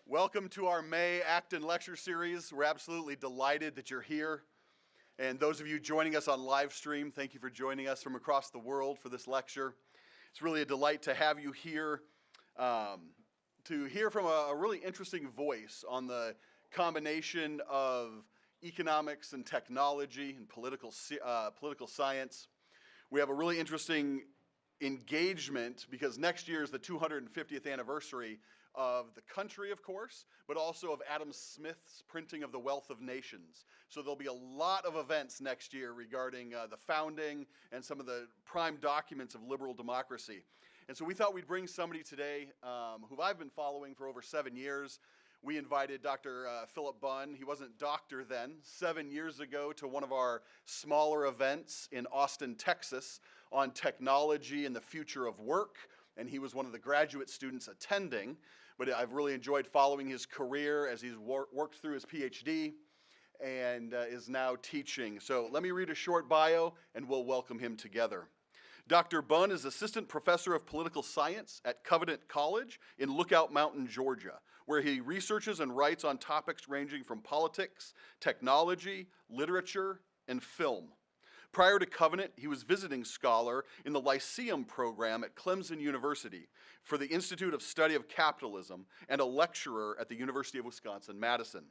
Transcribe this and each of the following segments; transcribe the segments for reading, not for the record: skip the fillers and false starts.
Welcome to our May Acton lecture series. We're absolutely delighted that you're here. And those of you joining us on live stream, thank you for joining us from across the world for this lecture. It's really a delight to have you here to hear from a really interesting voice on the combination of economics and technology and political science. We have a really interesting engagement because next year is the 250th anniversary of the country, of course, but also of Adam Smith's printing of The Wealth of Nations. So there'll be a lot of events next year regarding the founding and some of the prime documents of liberal democracy. And so we thought we'd bring somebody today who I've been following for over 7 years. We invited Dr. Philip Bunn. He wasn't doctor then, 7 years ago, to one of our smaller events in Austin, Texas, on technology and the future of work. And he was one of the graduate students attending. But I've really enjoyed following his career as he's worked through his PhD and is now teaching. So let me read a short bio and we'll welcome him together. Dr. Bunn is Assistant Professor of Political Science at Covenant College in Lookout Mountain, Georgia, where he researches and writes on topics ranging from politics, technology, literature, and film. Prior to Covenant, he was visiting scholar in the Lyceum program at Clemson University for the Institute of Study of Capitalism and a lecturer at the University of Wisconsin-Madison.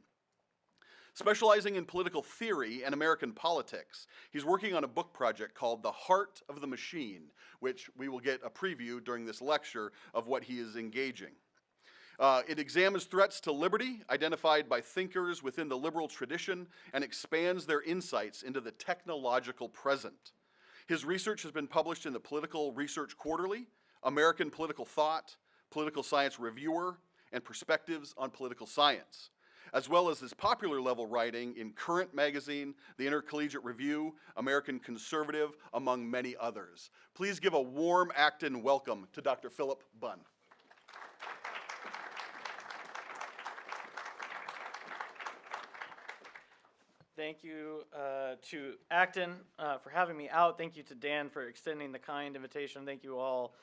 Specializing in political theory and American politics, he's working on a book project called The Heart of the Machine, which we will get a preview during this lecture of what he is engaging. It examines threats to liberty identified by thinkers within the liberal tradition and expands their insights into the technological present. His research has been published in the Political Research Quarterly, American Political Thought, Political Science Reviewer, and Perspectives on Political Science, as well as his popular level writing in Current Magazine, the Intercollegiate Review, American Conservative, among many others. Please give a warm Acton welcome to Dr. Philip Bunn. Thank you to Acton for having me out. Thank you to Dan for extending the kind invitation. Thank you all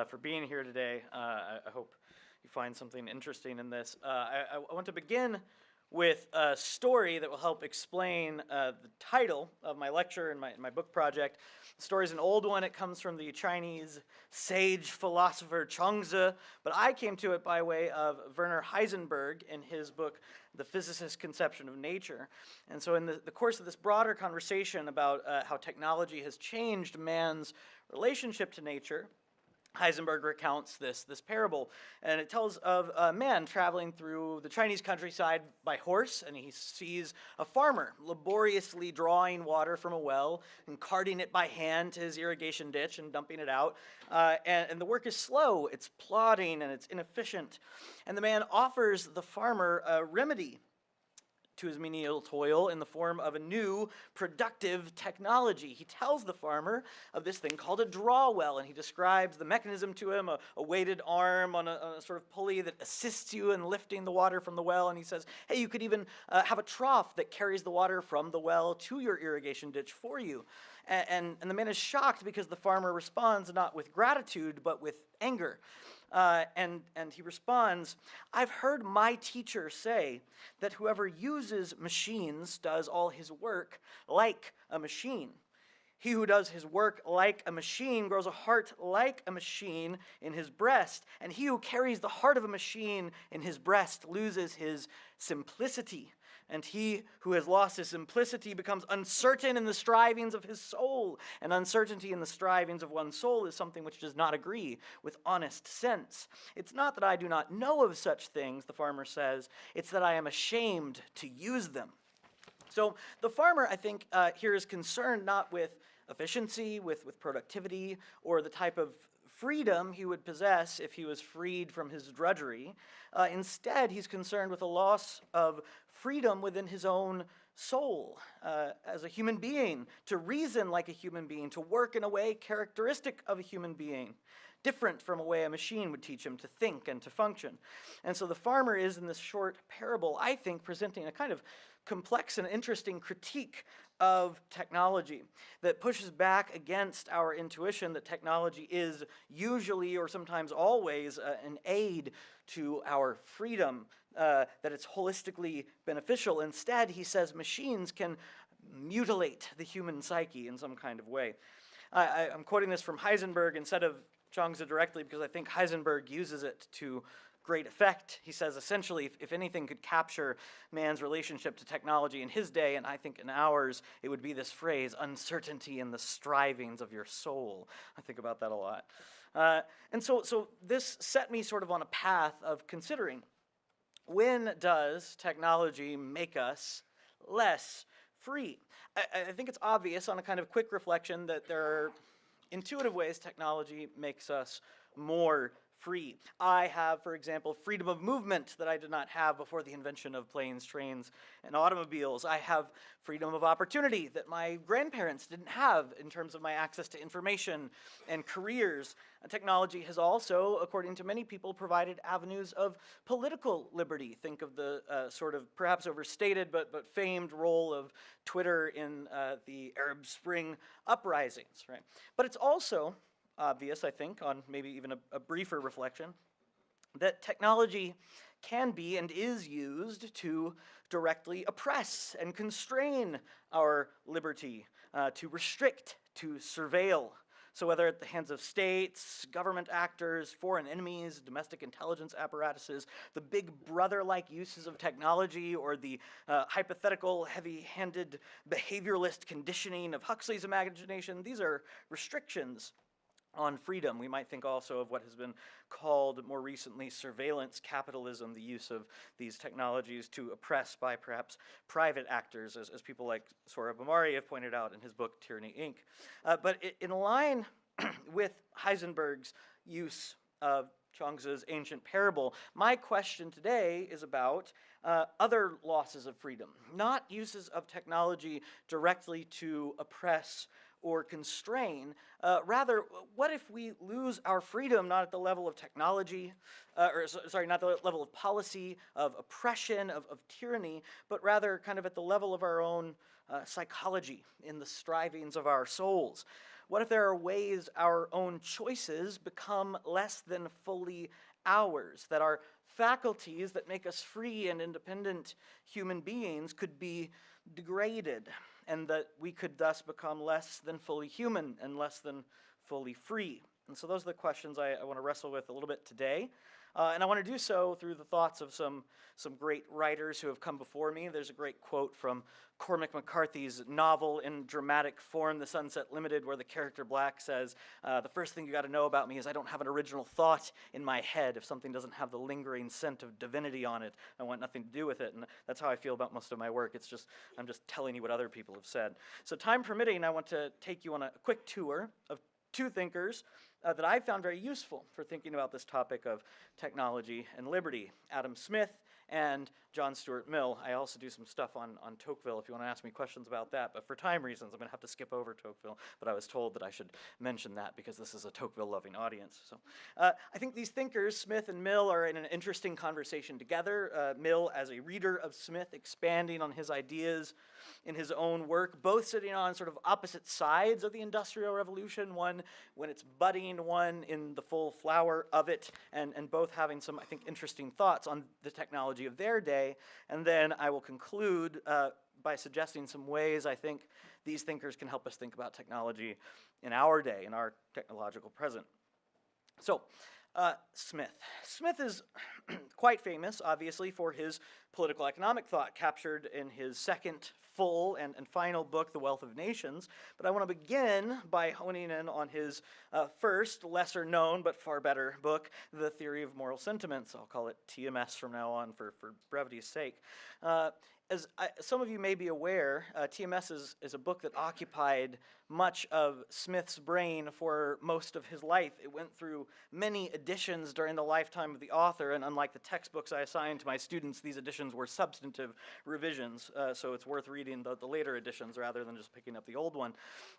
for being here today. I hope you find something interesting in this. I want to begin with a story that will help explain the title of my lecture and my book project. The story is an old one. It comes from the Chinese sage philosopher Chuang-Tzu, but I came to it by way of Werner Heisenberg in his book, The Physicist's Conception of Nature. And so in the course of this broader conversation about how technology has changed man's relationship to nature, Heisenberg recounts this parable, and it tells of a man traveling through the Chinese countryside by horse, and he sees a farmer laboriously drawing water from a well and carting it by hand to his irrigation ditch and dumping it out. And the work is slow, it's plodding, and it's inefficient. And the man offers the farmer a remedy to his menial toil in the form of a new productive technology. He tells the farmer of this thing called a draw well, and he describes the mechanism to him, a weighted arm on a sort of pulley that assists you in lifting the water from the well, and he says, hey, you could even have a trough that carries the water from the well to your irrigation ditch for you. And the man is shocked because the farmer responds not with gratitude, but with anger. And he responds, I've heard my teacher say that whoever uses machines does all his work like a machine. He who does his work like a machine grows a heart like a machine in his breast, and he who carries the heart of a machine in his breast loses his simplicity. And he who has lost his simplicity becomes uncertain in the strivings of his soul. And uncertainty in the strivings of one's soul is something which does not agree with honest sense. It's not that I do not know of such things, the farmer says. It's that I am ashamed to use them. So the farmer, I think, here is concerned not with efficiency, with productivity, or the type of freedom he would possess if he was freed from his drudgery. Instead, he's concerned with a loss of freedom within his own soul as a human being, to reason like a human being, to work in a way characteristic of a human being, different from a way a machine would teach him to think and to function. And so the farmer is, in this short parable, I think, presenting a kind of complex and interesting critique of technology that pushes back against our intuition that technology is usually or sometimes always an aid to our freedom, that it's holistically beneficial. Instead, he says machines can mutilate the human psyche in some kind of way. I'm quoting this from Heisenberg instead of Chuang-Tzu directly because I think Heisenberg uses it to great effect. He says essentially if anything could capture man's relationship to technology in his day, and I think in ours, it would be this phrase, uncertainty in the strivings of your soul. I think about that a lot. And so this set me sort of on a path of considering, when does technology make us less free? I think it's obvious on a kind of quick reflection that there are intuitive ways technology makes us more free. I have, for example, freedom of movement that I did not have before the invention of planes, trains, and automobiles. I have freedom of opportunity that my grandparents didn't have in terms of my access to information and careers. Technology has also, according to many people, provided avenues of political liberty. Think of the sort of perhaps overstated but famed role of Twitter in the Arab Spring uprisings, right? But it's also obvious, I think, on maybe even a briefer reflection, that technology can be and is used to directly oppress and constrain our liberty, to restrict, to surveil. So whether at the hands of states, government actors, foreign enemies, domestic intelligence apparatuses, the big brother-like uses of technology, or the hypothetical heavy-handed behavioralist conditioning of Huxley's imagination, these are restrictions on freedom. We might think also of what has been called more recently surveillance capitalism, the use of these technologies to oppress by perhaps private actors, as people like Sohrab Ahmari have pointed out in his book Tyranny, Inc. But in line with Heisenberg's use of Chuang-Tzu's ancient parable, my question today is about other losses of freedom, not uses of technology directly to oppress or constrain. Rather, what if we lose our freedom not at the level of technology, not the level of policy, of oppression, of tyranny, but rather kind of at the level of our own psychology, in the strivings of our souls? What if there are ways our own choices become less than fully ours, that our faculties that make us free and independent human beings could be degraded, and that we could thus become less than fully human and less than fully free? And so those are the questions I want to wrestle with a little bit today. And I want to do so through the thoughts of some great writers who have come before me. There's a great quote from Cormac McCarthy's novel in dramatic form, The Sunset Limited, where the character Black says, the first thing you got to know about me is I don't have an original thought in my head. If something doesn't have the lingering scent of divinity on it, I want nothing to do with it. And that's how I feel about most of my work. I'm just telling you what other people have said. So time permitting, I want to take you on a quick tour of two thinkers that I found very useful for thinking about this topic of technology and liberty: Adam Smith and John Stuart Mill. I also do some stuff on Tocqueville if you want to ask me questions about that, but for time reasons I'm going to have to skip over Tocqueville, but I was told that I should mention that because this is a Tocqueville-loving audience. So I think these thinkers, Smith and Mill, are in an interesting conversation together. Mill as a reader of Smith, expanding on his ideas in his own work, both sitting on sort of opposite sides of the Industrial Revolution, one when it's budding, one in the full flower of it, and both having some, I think, interesting thoughts on the technology of their day. And then I will conclude by suggesting some ways I think these thinkers can help us think about technology in our day, in our technological present. So, Smith. Smith is quite famous, obviously, for his political economic thought captured in his second full and final book, The Wealth of Nations. But I want to begin by honing in on his first, lesser known but far better book, The Theory of Moral Sentiments. I'll call it TMS from now on for brevity's sake. As some of you may be aware, TMS is a book that occupied much of Smith's brain for most of his life. It went through many editions during the lifetime of the author, and unlike the textbooks I assigned to my students, these editions were substantive revisions, so it's worth reading the later editions rather than just picking up the old one.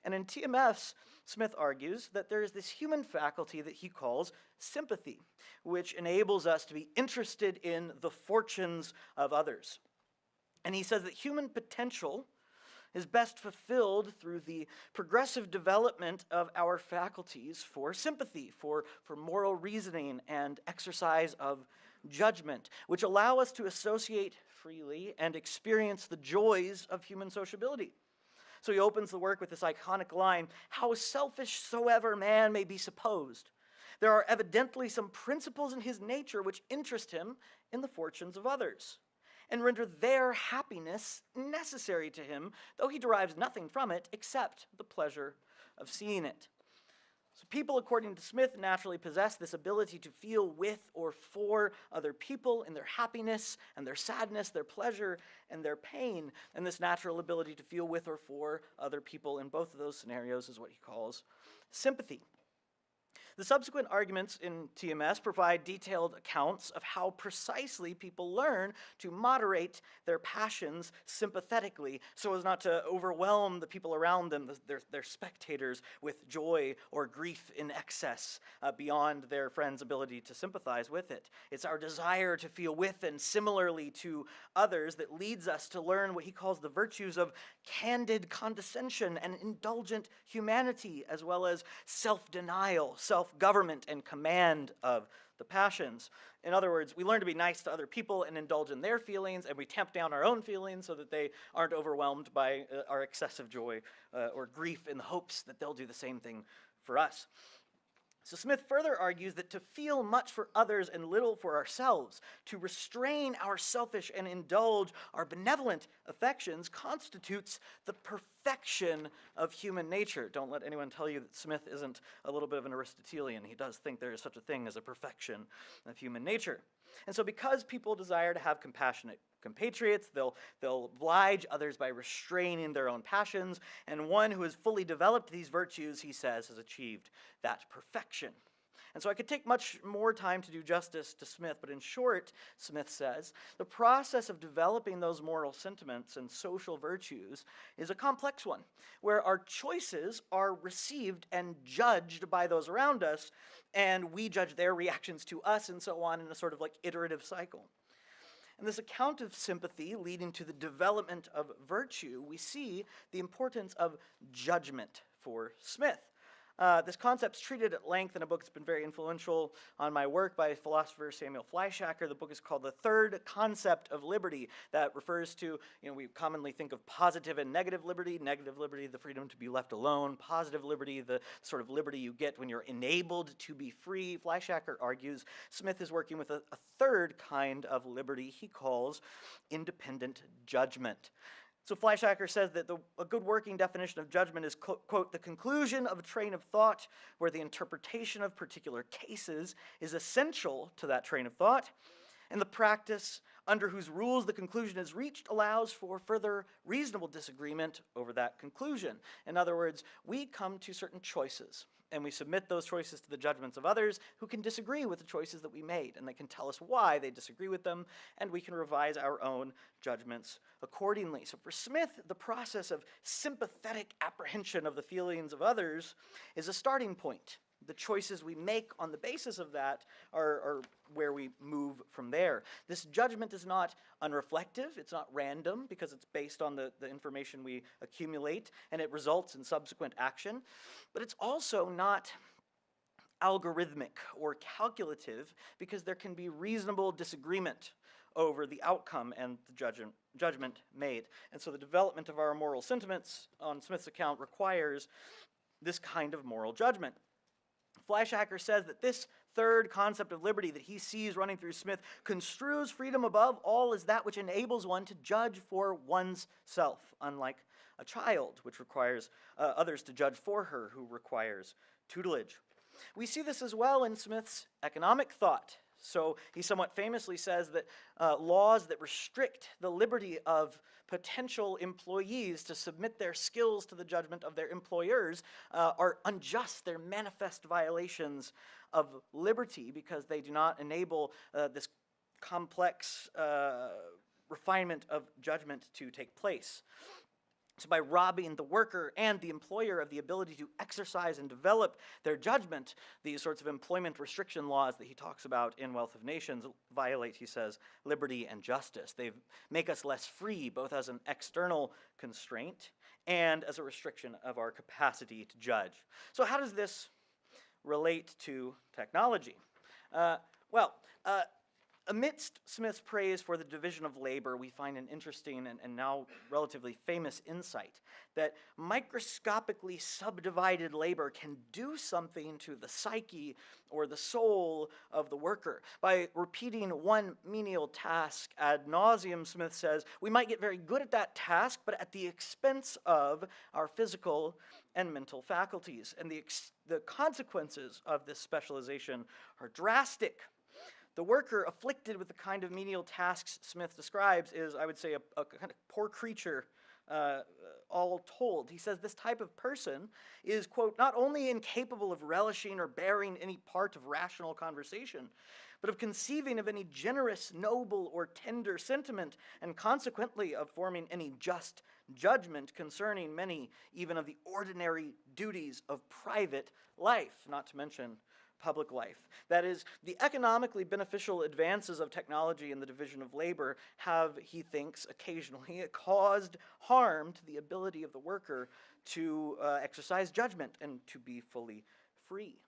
And in TMS, Smith argues that there is this human faculty that he calls sympathy, which enables us to be interested in the fortunes of others. And he says that human potential is best fulfilled through the progressive development of our faculties for sympathy, for moral reasoning and exercise of judgment, which allow us to associate freely and experience the joys of human sociability. So he opens the work with this iconic line, "How selfish soever man may be supposed, there are evidently some principles in his nature which interest him in the fortunes of others, and render their happiness necessary to him, though he derives nothing from it except the pleasure of seeing it." So people, according to Smith, naturally possess this ability to feel with or for other people in their happiness and their sadness, their pleasure and their pain. And this natural ability to feel with or for other people in both of those scenarios is what he calls sympathy. The subsequent arguments in TMS provide detailed accounts of how precisely people learn to moderate their passions sympathetically so as not to overwhelm the people around them, their spectators, with joy or grief in excess beyond their friend's ability to sympathize with it. It's our desire to feel with and similarly to others that leads us to learn what he calls the virtues of candid condescension and indulgent humanity, as well as self-denial, self-government, and command of the passions. In other words, we learn to be nice to other people and indulge in their feelings, and we tamp down our own feelings so that they aren't overwhelmed by our excessive joy or grief in the hopes that they'll do the same thing for us. So Smith further argues that to feel much for others and little for ourselves, to restrain our selfish and indulge our benevolent affections, constitutes the perfection of human nature. Don't let anyone tell you that Smith isn't a little bit of an Aristotelian. He does think there is such a thing as a perfection of human nature. And so because people desire to have compassionate compatriots, they'll oblige others by restraining their own passions, and one who has fully developed these virtues, he says, has achieved that perfection. And so I could take much more time to do justice to Smith, but in short, Smith says, the process of developing those moral sentiments and social virtues is a complex one, where our choices are received and judged by those around us, and we judge their reactions to us, and so on in a sort of like iterative cycle. In this account of sympathy leading to the development of virtue, we see the importance of judgment for Smith. This concept's treated at length in a book that's been very influential on my work by philosopher Samuel Fleischacker. The book is called The Third Concept of Liberty. That refers to, we commonly think of positive and negative liberty. Negative liberty, the freedom to be left alone. Positive liberty, the sort of liberty you get when you're enabled to be free. Fleischacker argues Smith is working with a third kind of liberty he calls independent judgment. So Fleischacker says that a good working definition of judgment is, quote, the conclusion of a train of thought where the interpretation of particular cases is essential to that train of thought, and the practice under whose rules the conclusion is reached allows for further reasonable disagreement over that conclusion. In other words, we come to certain choices, and we submit those choices to the judgments of others who can disagree with the choices that we made, and they can tell us why they disagree with them, and we can revise our own judgments accordingly. So for Smith, the process of sympathetic apprehension of the feelings of others is a starting point. The choices we make on the basis of that are where we move from there. This judgment is not unreflective, it's not random, because it's based on the information we accumulate, and it results in subsequent action. But it's also not algorithmic or calculative, because there can be reasonable disagreement over the outcome and the judgment made. And so the development of our moral sentiments on Smith's account requires this kind of moral judgment. Fleischacker says that this third concept of liberty that he sees running through Smith construes freedom above all as that which enables one to judge for one's self, unlike a child, which requires others to judge for her, who requires tutelage. We see this as well in Smith's economic thought. So he somewhat famously says that laws that restrict the liberty of potential employees to submit their skills to the judgment of their employers are unjust. They're manifest violations of liberty because they do not enable this complex refinement of judgment to take place. So by robbing the worker and the employer of the ability to exercise and develop their judgment, these sorts of employment restriction laws that he talks about in Wealth of Nations violate, he says, liberty and justice. They make us less free, both as an external constraint and as a restriction of our capacity to judge. So how does this relate to technology? Amidst Smith's praise for the division of labor, we find an interesting and now relatively famous insight that microscopically subdivided labor can do something to the psyche or the soul of the worker. By repeating one menial task ad nauseum, Smith says, we might get very good at that task, but at the expense of our physical and mental faculties. And the consequences of this specialization are drastic. The worker afflicted with the kind of menial tasks Smith describes is, I would say, a kind of poor creature, all told. He says this type of person is, quote, not only incapable of relishing or bearing any part of rational conversation, but of conceiving of any generous, noble, or tender sentiment, and consequently of forming any just judgment concerning many, even of the ordinary duties of private life, not to mention public life. That is, the economically beneficial advances of technology and the division of labor have, he thinks, occasionally caused harm to the ability of the worker to exercise judgment and to be fully free.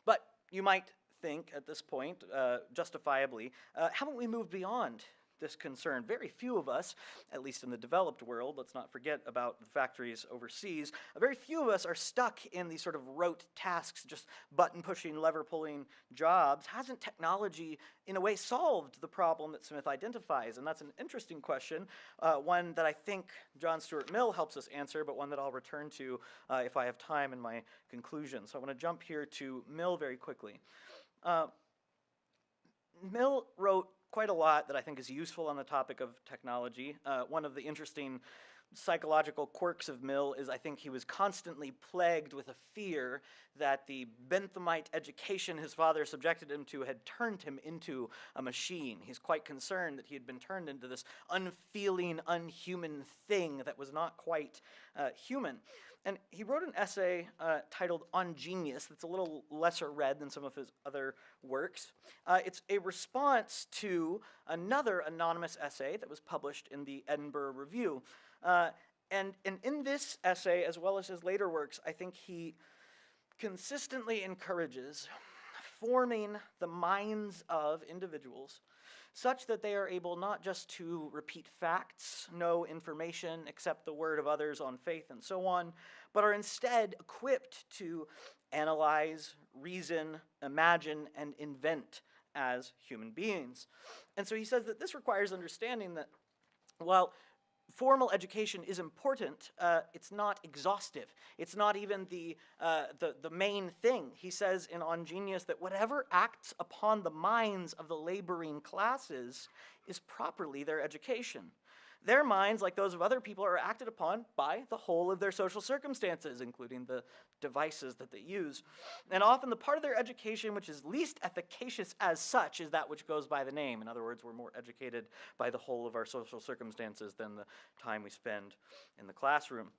But you might think at this point, justifiably, haven't we moved beyond this concern? Very few of us, at least in the developed world, let's not forget about the factories overseas, very few of us are stuck in these sort of rote tasks, just button-pushing, lever-pulling jobs. Hasn't technology, in a way, solved the problem that Smith identifies? And that's an interesting question, one that I think John Stuart Mill helps us answer, but one that I'll return to if I have time in my conclusion. So I want to jump here to Mill very quickly. Mill wrote quite a lot that I think is useful on the topic of technology. One of the interesting psychological quirks of Mill is I think he was constantly plagued with a fear that the Benthamite education his father subjected him to had turned him into a machine. He's quite concerned that he had been turned into this unfeeling, unhuman thing that was not quite human. And he wrote an essay titled On Genius that's a little lesser read than some of his other works. It's a response to another anonymous essay that was published in the Edinburgh Review. And in this essay, as well as his later works, I think he consistently encourages forming the minds of individuals such that they are able not just to repeat facts, know information, accept the word of others on faith, and so on, but are instead equipped to analyze, reason, imagine, and invent as human beings. And so he says that this requires understanding that while formal education is important, it's not exhaustive. It's not even the main thing. He says in On Genius that whatever acts upon the minds of the laboring classes is properly their education. Their minds, like those of other people, are acted upon by the whole of their social circumstances, including the devices that they use. And often the part of their education which is least efficacious as such is that which goes by the name. In other words, we're more educated by the whole of our social circumstances than the time we spend in the classroom.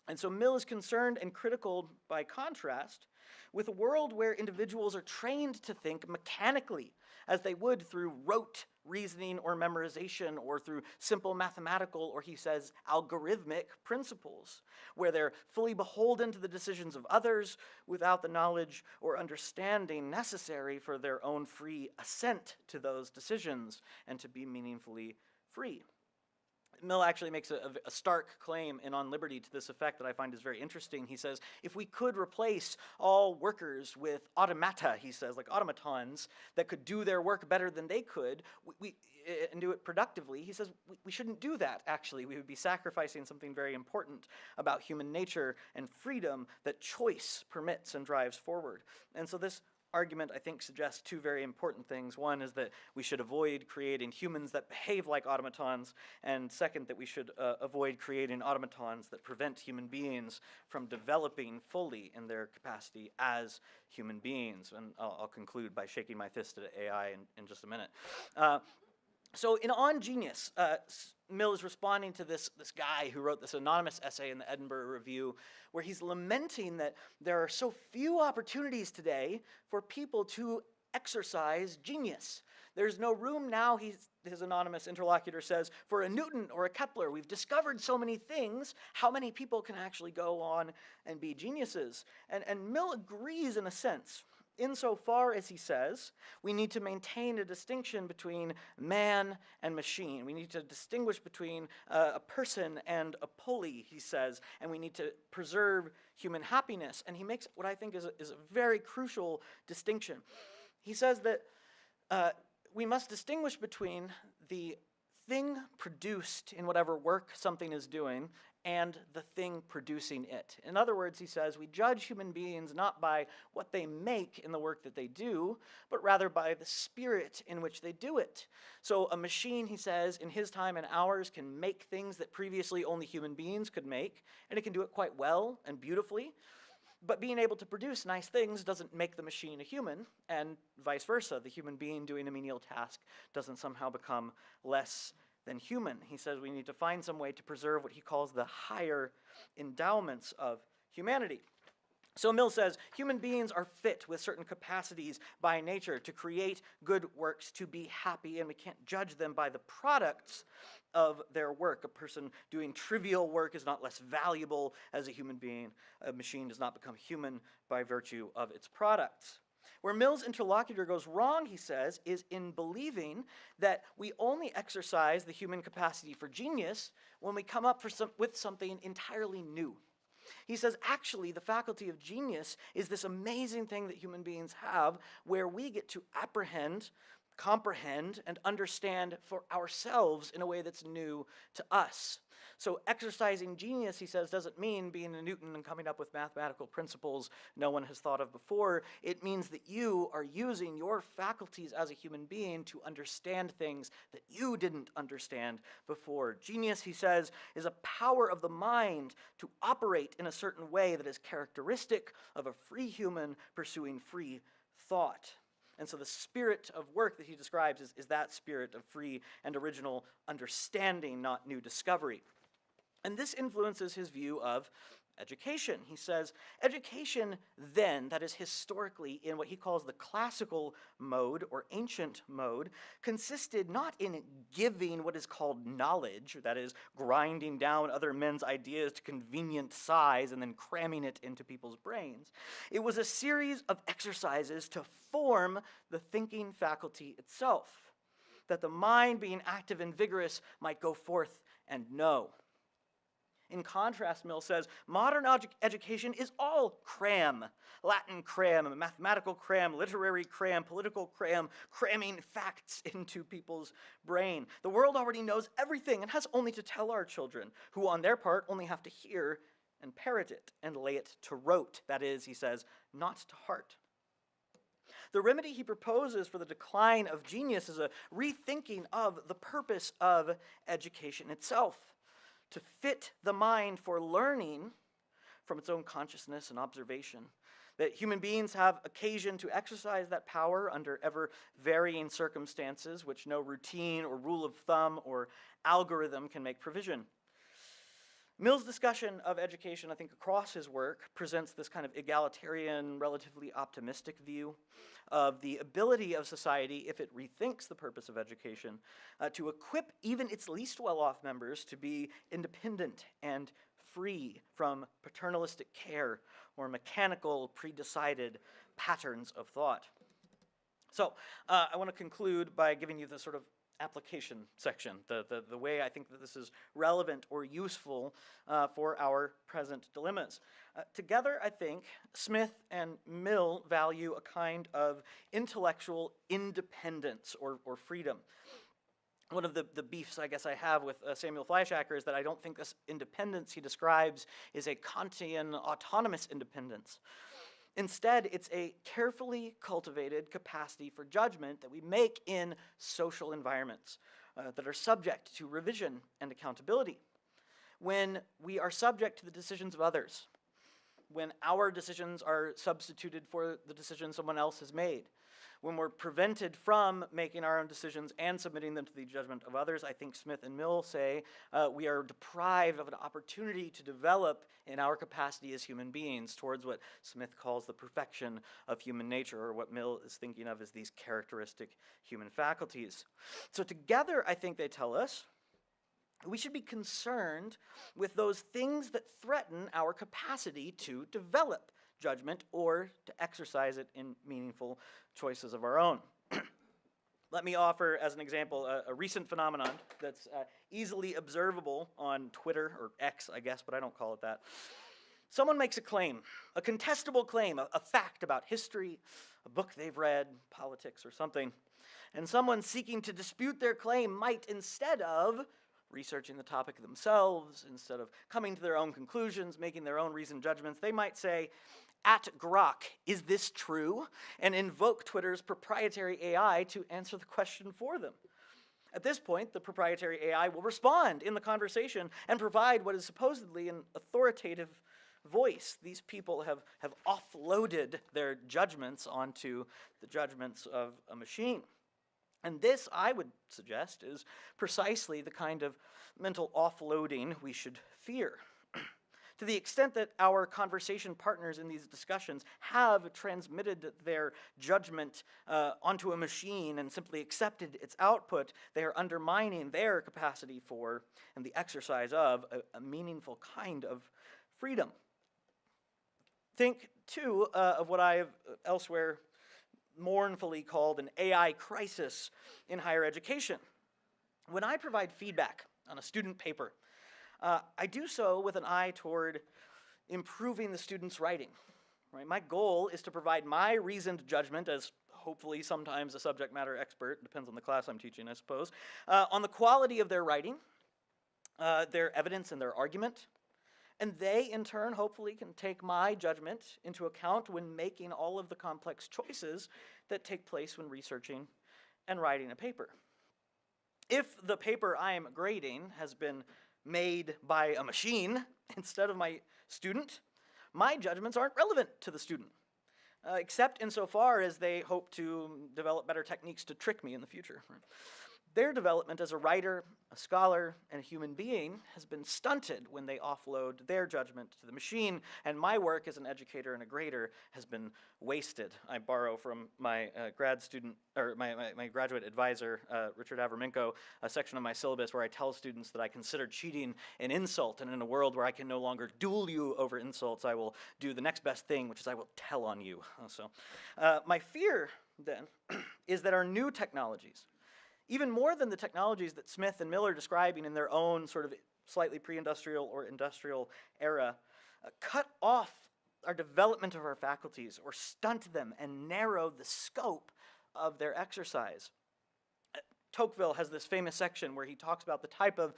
And so Mill is concerned and critical, by contrast, with a world where individuals are trained to think mechanically, as they would through rote reasoning or memorization, or through simple mathematical, or he says, algorithmic principles, where they're fully beholden to the decisions of others without the knowledge or understanding necessary for their own free assent to those decisions and to be meaningfully free. Mill actually makes a stark claim in On Liberty to this effect that I find is very interesting. He says, if we could replace all workers with automata, he says, like automatons, that could do their work better than they could, and do it productively, he says, we shouldn't do that, actually. We would be sacrificing something very important about human nature and freedom that choice permits and drives forward. And so this argument, I think, suggests two very important things. One is that we should avoid creating humans that behave like automatons, and second, that we should avoid creating automatons that prevent human beings from developing fully in their capacity as human beings. And I'll conclude by shaking my fist at AI in just a minute. So in On Genius, Mill is responding to this guy who wrote this anonymous essay in the Edinburgh Review, where he's lamenting that there are so few opportunities today for people to exercise genius. There's no room now, his anonymous interlocutor says, for a Newton or a Kepler. We've discovered so many things. How many people can actually go on and be geniuses? And Mill agrees in a sense. insofar as he says, we need to maintain a distinction between man and machine. We need to distinguish between a person and a pulley, he says, and we need to preserve human happiness. And he makes what I think is a very crucial distinction. He says that we must distinguish between the thing produced in whatever work something is doing and the thing producing it. In other words, he says, we judge human beings not by what they make in the work that they do, but rather by the spirit in which they do it. So a machine, he says, in his time and ours can make things that previously only human beings could make, and it can do it quite well and beautifully. But being able to produce nice things doesn't make the machine a human, and vice versa. The human being doing a menial task doesn't somehow become less than human. He says we need to find some way to preserve what he calls the higher endowments of humanity. So Mill says human beings are fit with certain capacities by nature to create good works, to be happy, and we can't judge them by the products of their work. A person doing trivial work is not less valuable as a human being. A machine does not become human by virtue of its products. Where Mill's interlocutor goes wrong, he says, is in believing that we only exercise the human capacity for genius when we come up with something entirely new. He says, actually, the faculty of genius is this amazing thing that human beings have where we get to apprehend, comprehend, and understand for ourselves in a way that's new to us. So exercising genius, he says, doesn't mean being a Newton and coming up with mathematical principles no one has thought of before. It means that you are using your faculties as a human being to understand things that you didn't understand before. Genius, he says, is a power of the mind to operate in a certain way that is characteristic of a free human pursuing free thought. And so the spirit of work that he describes is that spirit of free and original understanding, not new discovery. And this influences his view of education. He says, education then, that is historically in what he calls the classical mode or ancient mode, consisted not in giving what is called knowledge, that is, grinding down other men's ideas to convenient size and then cramming it into people's brains. It was a series of exercises to form the thinking faculty itself, that the mind, being active and vigorous, might go forth and know. In contrast, Mill says, modern education is all cram. Latin cram, mathematical cram, literary cram, political cram, cramming facts into people's brain. The world already knows everything and has only to tell our children, who on their part only have to hear and parrot it and lay it to rote. That is, he says, not to heart. The remedy he proposes for the decline of genius is a rethinking of the purpose of education itself, to fit the mind for learning from its own consciousness and observation, that human beings have occasion to exercise that power under ever-varying circumstances, which no routine or rule of thumb or algorithm can make provision. Mill's discussion of education, I think, across his work, presents this kind of egalitarian, relatively optimistic view of the ability of society, if it rethinks the purpose of education, to equip even its least well-off members to be independent and free from paternalistic care or mechanical, pre-decided patterns of thought. So, I want to conclude by giving you the sort of application section, the way I think that this is relevant or useful for our present dilemmas. Together, I think, Smith and Mill value a kind of intellectual independence or freedom. One of the beefs, I guess, I have with Samuel Fleischacker is that I don't think this independence he describes is a Kantian autonomous independence. Instead, it's a carefully cultivated capacity for judgment that we make in social environments that are subject to revision and accountability. When we are subject to the decisions of others, when our decisions are substituted for the decisions someone else has made, when we're prevented from making our own decisions and submitting them to the judgment of others, I think Smith and Mill say we are deprived of an opportunity to develop in our capacity as human beings towards what Smith calls the perfection of human nature, or what Mill is thinking of as these characteristic human faculties. So together, I think they tell us, we should be concerned with those things that threaten our capacity to develop, judgment or to exercise it in meaningful choices of our own. Let me offer, as an example, a recent phenomenon that's easily observable on Twitter, or X, I guess, but I don't call it that. Someone makes a claim, a contestable claim, a fact about history, a book they've read, politics, or something, and someone seeking to dispute their claim might, instead of researching the topic themselves, instead of coming to their own conclusions, making their own reasoned judgments, they might say, "At Grok, is this true?" and invoke Twitter's proprietary AI to answer the question for them. At this point, the proprietary AI will respond in the conversation and provide what is supposedly an authoritative voice. These people have offloaded their judgments onto the judgments of a machine. And this, I would suggest, is precisely the kind of mental offloading we should fear. To the extent that our conversation partners in these discussions have transmitted their judgment onto a machine and simply accepted its output, they are undermining their capacity for and the exercise of a meaningful kind of freedom. Think, too, of what I have elsewhere mournfully called an AI crisis in higher education. When I provide feedback on a student paper, I do so with an eye toward improving the student's writing. Right? My goal is to provide my reasoned judgment as hopefully sometimes a subject matter expert, depends on the class I'm teaching, I suppose, on the quality of their writing, their evidence and their argument, and they, in turn, hopefully can take my judgment into account when making all of the complex choices that take place when researching and writing a paper. If the paper I am grading has been made by a machine instead of my student, my judgments aren't relevant to the student, except insofar as they hope to develop better techniques to trick me in the future. Their development as a writer, a scholar, and a human being has been stunted when they offload their judgment to the machine, and my work as an educator and a grader has been wasted. I borrow from my my graduate advisor, Richard Averminko, a section of my syllabus where I tell students that I consider cheating an insult, and in a world where I can no longer duel you over insults, I will do the next best thing, which is I will tell on you. So, my fear, then, is that our new technologies, even more than the technologies that Smith and Mill are describing in their own sort of slightly pre-industrial or industrial era, cut off our development of our faculties or stunt them and narrow the scope of their exercise. Tocqueville has this famous section where he talks about the type of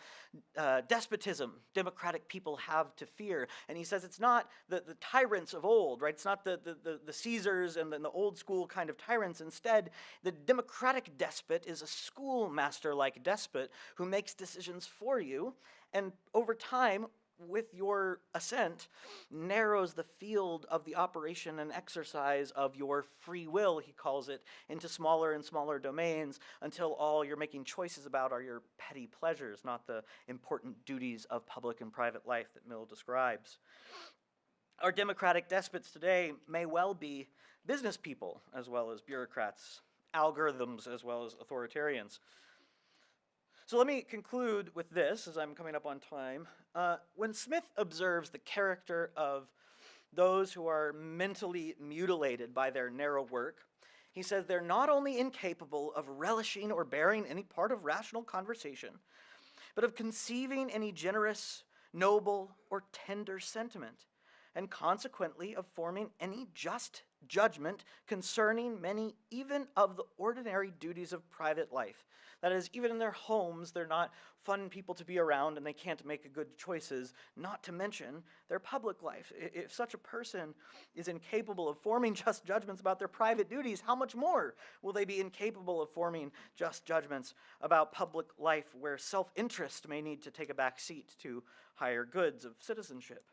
despotism democratic people have to fear. And he says it's not the tyrants of old, right? It's not the Caesars and the old school kind of tyrants. Instead, the democratic despot is a schoolmaster-like despot who makes decisions for you. And over time, with your assent, narrows the field of the operation and exercise of your free will, he calls it, into smaller and smaller domains until all you're making choices about are your petty pleasures, not the important duties of public and private life that Mill describes. Our democratic despots today may well be business people as well as bureaucrats, algorithms as well as authoritarians. So let me conclude with this, as I'm coming up on time. When Smith observes the character of those who are mentally mutilated by their narrow work, he says they're not only incapable of relishing or bearing any part of rational conversation, but of conceiving any generous, noble, or tender sentiment, and consequently of forming any just judgment concerning many even of the ordinary duties of private life. That is, even in their homes, they're not fun people to be around and they can't make good choices, not to mention their public life. If such a person is incapable of forming just judgments about their private duties, how much more will they be incapable of forming just judgments about public life where self-interest may need to take a back seat to higher goods of citizenship?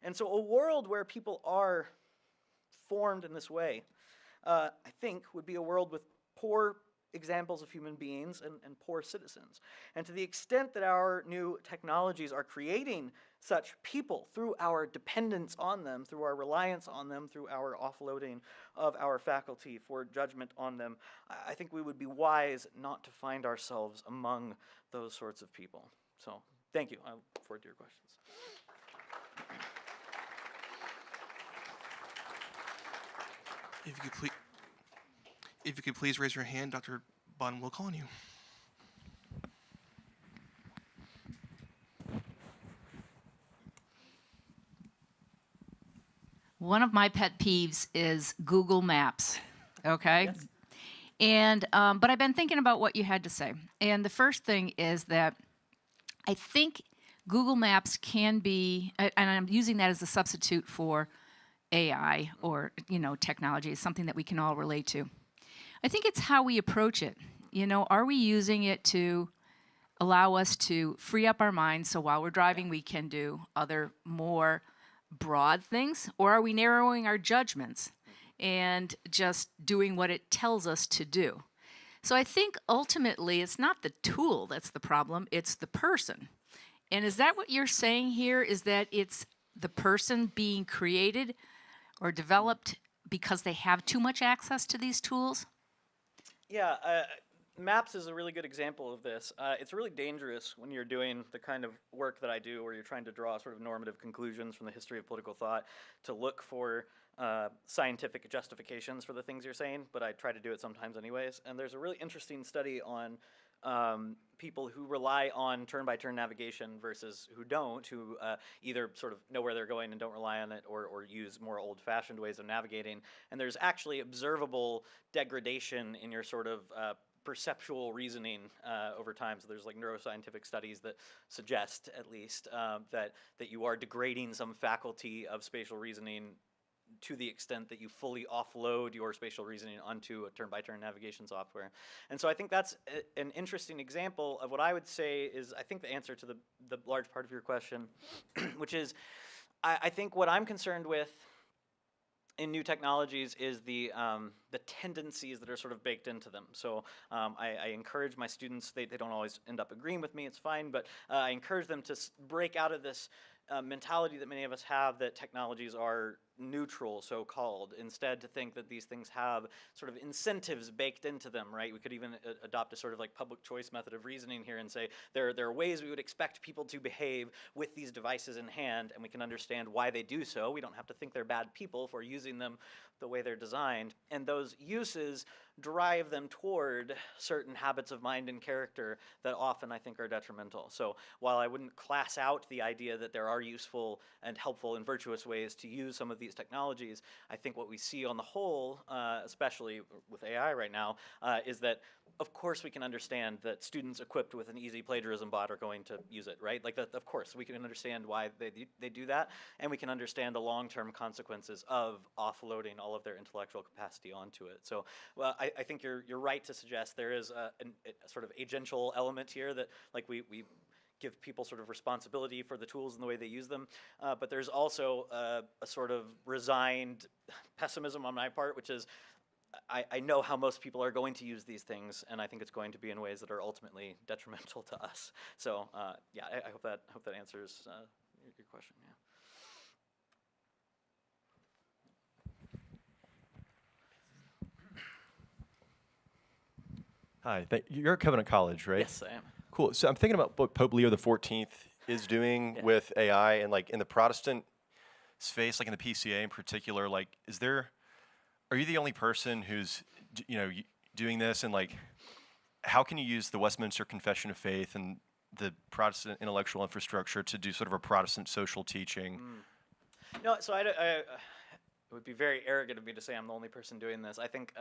And so a world where people are formed in this way, I think, would be a world with poor examples of human beings and poor citizens. And to the extent that our new technologies are creating such people through our dependence on them, through our reliance on them, through our offloading of our faculty for judgment on them, I think we would be wise not to find ourselves among those sorts of people. So, thank you. I look forward to your questions. If you could please raise your hand, Dr. Bunn will call on you. One of my pet peeves is Google Maps. Okay. Yes. And but I've been thinking about what you had to say. And the first thing is that I think Google Maps can be, and I'm using that as a substitute for AI or technology. Is something that we can all relate to. I think it's how we approach it. Are we using it to allow us to free up our minds so while we're driving we can do other more broad things, or are we narrowing our judgments and just doing what it tells us to do? So I think ultimately it's not the tool that's the problem, it's the person. And is that what you're saying here, is that it's the person being created or developed because they have too much access to these tools? Yeah, Maps is a really good example of this. It's really dangerous when you're doing the kind of work that I do, where you're trying to draw sort of normative conclusions from the history of political thought, to look for scientific justifications for the things you're saying, but I try to do it sometimes anyways. And there's a really interesting study on people who rely on turn-by-turn navigation versus who don't, who either sort of know where they're going and don't rely on it, or use more old-fashioned ways of navigating. And there's actually observable degradation in your sort of perceptual reasoning over time. So there's like neuroscientific studies that suggest, at least, that you are degrading some faculty of spatial reasoning to the extent that you fully offload your spatial reasoning onto a turn-by-turn navigation software. And so I think that's an interesting example of what I would say is, I think, the answer to the large part of your question, which is, I think what I'm concerned with in new technologies is the tendencies that are sort of baked into them. So I encourage my students, they don't always end up agreeing with me, it's fine, but I encourage them to break out of this mentality that many of us have, that technologies are neutral, so-called, instead to think that these things have sort of incentives baked into them, right? We could even adopt a sort of like public choice method of reasoning here and say there are ways we would expect people to behave with these devices in hand, and we can understand why they do so. We don't have to think they're bad people if we're using them the way they're designed, and those uses drive them toward certain habits of mind and character that often I think are detrimental. So while I wouldn't class out the idea that there are useful and helpful and virtuous ways to use some of these technologies, I think what we see on the whole, especially with AI right now, is that of course we can understand that students equipped with an easy plagiarism bot are going to use it, right? Like that, of course, we can understand why they do that, and we can understand the long-term consequences of offloading all of their intellectual capacity onto it. So well, I think you're right to suggest there is a sort of agential element here, that like we give people sort of responsibility for the tools and the way they use them, but there's also a sort of resigned pessimism on my part, which is I know how most people are going to use these things, and I think it's going to be in ways that are ultimately detrimental to us. So yeah, I hope that answers your question. Yeah. Hi, you're at Covenant College, right? Yes, I am. Cool. So I'm thinking about what Pope Leo XIV is doing Yeah. with AI, and like in the Protestant space, like in the PCA in particular. Like, are you the only person who's doing this? And like, how can you use the Westminster Confession of Faith and the Protestant intellectual infrastructure to do sort of a Protestant social teaching? No, so it would be very arrogant of me to say I'm the only person doing this. I think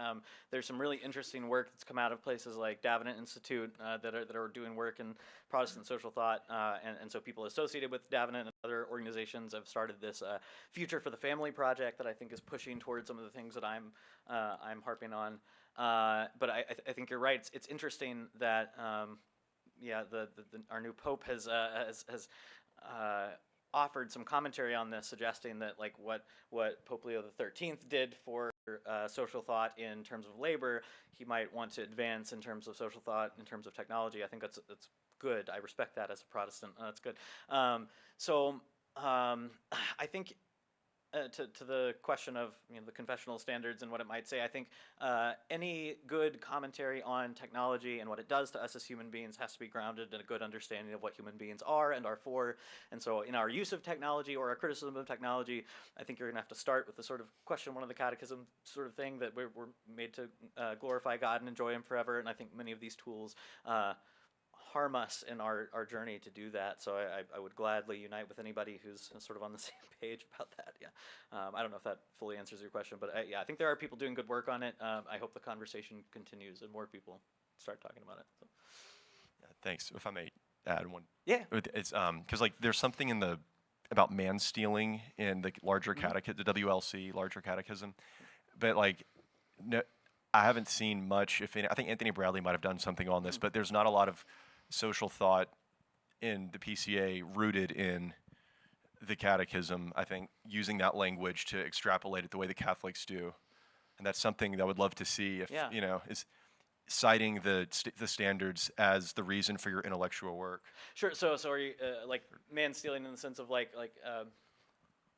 there's some really interesting work that's come out of places like Davenant Institute that are doing work in Protestant social thought, and so people associated with Davenant and other organizations have started this Future for the Family project that I think is pushing towards some of the things that I'm harping on. But I think you're right. It's interesting that yeah, our new Pope has offered some commentary on this, suggesting that like what Pope Leo XIII did for social thought in terms of labor, he might want to advance in terms of social thought, in terms of technology. I think that's good. I respect that as a Protestant. That's good. I think to the question of the confessional standards and what it might say, I think any good commentary on technology and what it does to us as human beings has to be grounded in a good understanding of what human beings are and are for. And so in our use of technology or our criticism of technology, I think you're going to have to start with the sort of question one of the catechism sort of thing that we're made to glorify God and enjoy Him forever. And I think many of these tools harm us in our journey to do that. So I would gladly unite with anybody who's sort of on the same page about that. Yeah. I don't know if that fully answers your question, but I think there are people doing good work on it. I hope the conversation continues and more people start talking about it. So. Yeah, thanks. If I may add one. Yeah. It's because like there's something in the about man stealing in the larger catechism, the WLC larger catechism, but like no, I haven't seen much. If any, I think Anthony Bradley might have done something on this, but there's not a lot of social thought in the PCA rooted in the catechism. I think using that language to extrapolate it the way the Catholics do, and that's something that I would love to see. If is citing the standards as the reason for your intellectual work. Sure. So are you like man stealing in the sense of like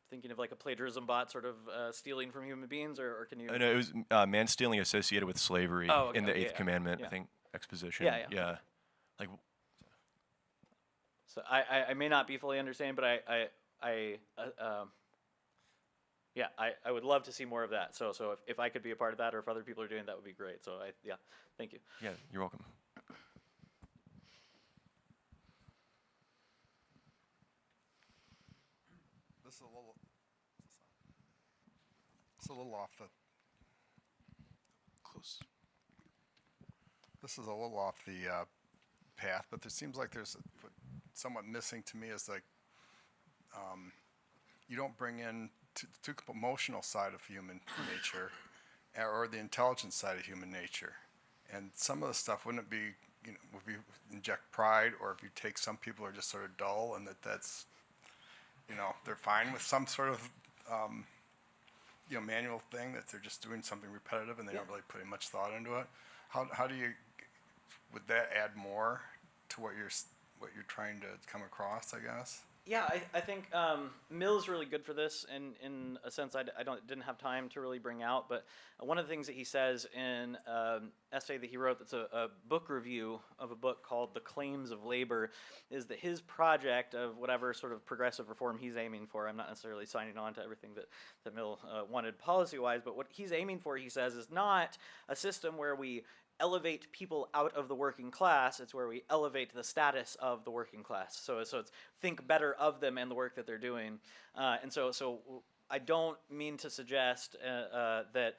thinking of like a plagiarism bot sort of stealing from human beings, or can you? No, it was man stealing associated with slavery in the Eighth Commandment. I think exposition. Yeah. Like. So I may not be fully understanding, but I would love to see more of that. So if I could be a part of that, or if other people are doing that, would be great. So thank you. Yeah, you're welcome. This is a little off the Close. This is a little off the path, but there seems like there's what somewhat missing to me is like you don't bring in the emotional side of human nature or the intelligence side of human nature. And some of the stuff wouldn't it be, if you inject pride, or if you take some people who are just sort of dull and that's they're fine with some sort of manual thing, that they're just doing something repetitive and they don't really put much thought into it. How do you, would that add more to what you're trying to come across, I guess? Yeah, I think Mill's really good for this in a sense I didn't have time to really bring out, but one of the things that he says in an essay that he wrote that's a book review of a book called The Claims of Labor is that his project of whatever sort of progressive reform he's aiming for, I'm not necessarily signing on to everything that Mill wanted policy-wise, but what he's aiming for, he says, is not a system where we elevate people out of the working class. It's where we elevate the status of the working class. So it's think better of them and the work that they're doing. And so I don't mean to suggest that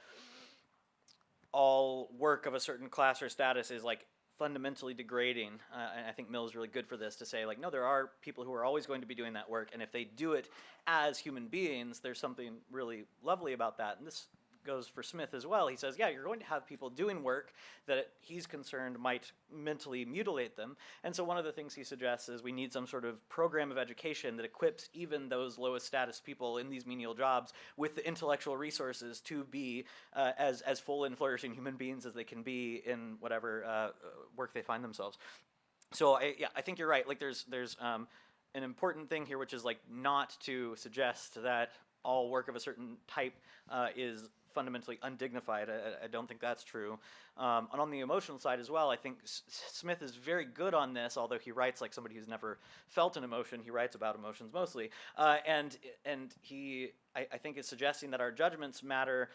all work of a certain class or status is like fundamentally degrading. And I think Mill is really good for this, to say like, no, there are people who are always going to be doing that work, and if they do it as human beings, there's something really lovely about that. And this goes for Smith as well. He says, yeah, you're going to have people doing work that he's concerned might mentally mutilate them. And so one of the things he suggests is we need some sort of program of education that equips even those lowest status people in these menial jobs with the intellectual resources to be as full and flourishing human beings as they can be in whatever work they find themselves. So I think you're right. Like there's an important thing here, which is like not to suggest that all work of a certain type is fundamentally undignified. I don't think that's true. And on the emotional side as well, I think Smith is very good on this, although he writes like somebody who's never felt an emotion. He writes about emotions mostly. And he, I think, is suggesting that our judgments matter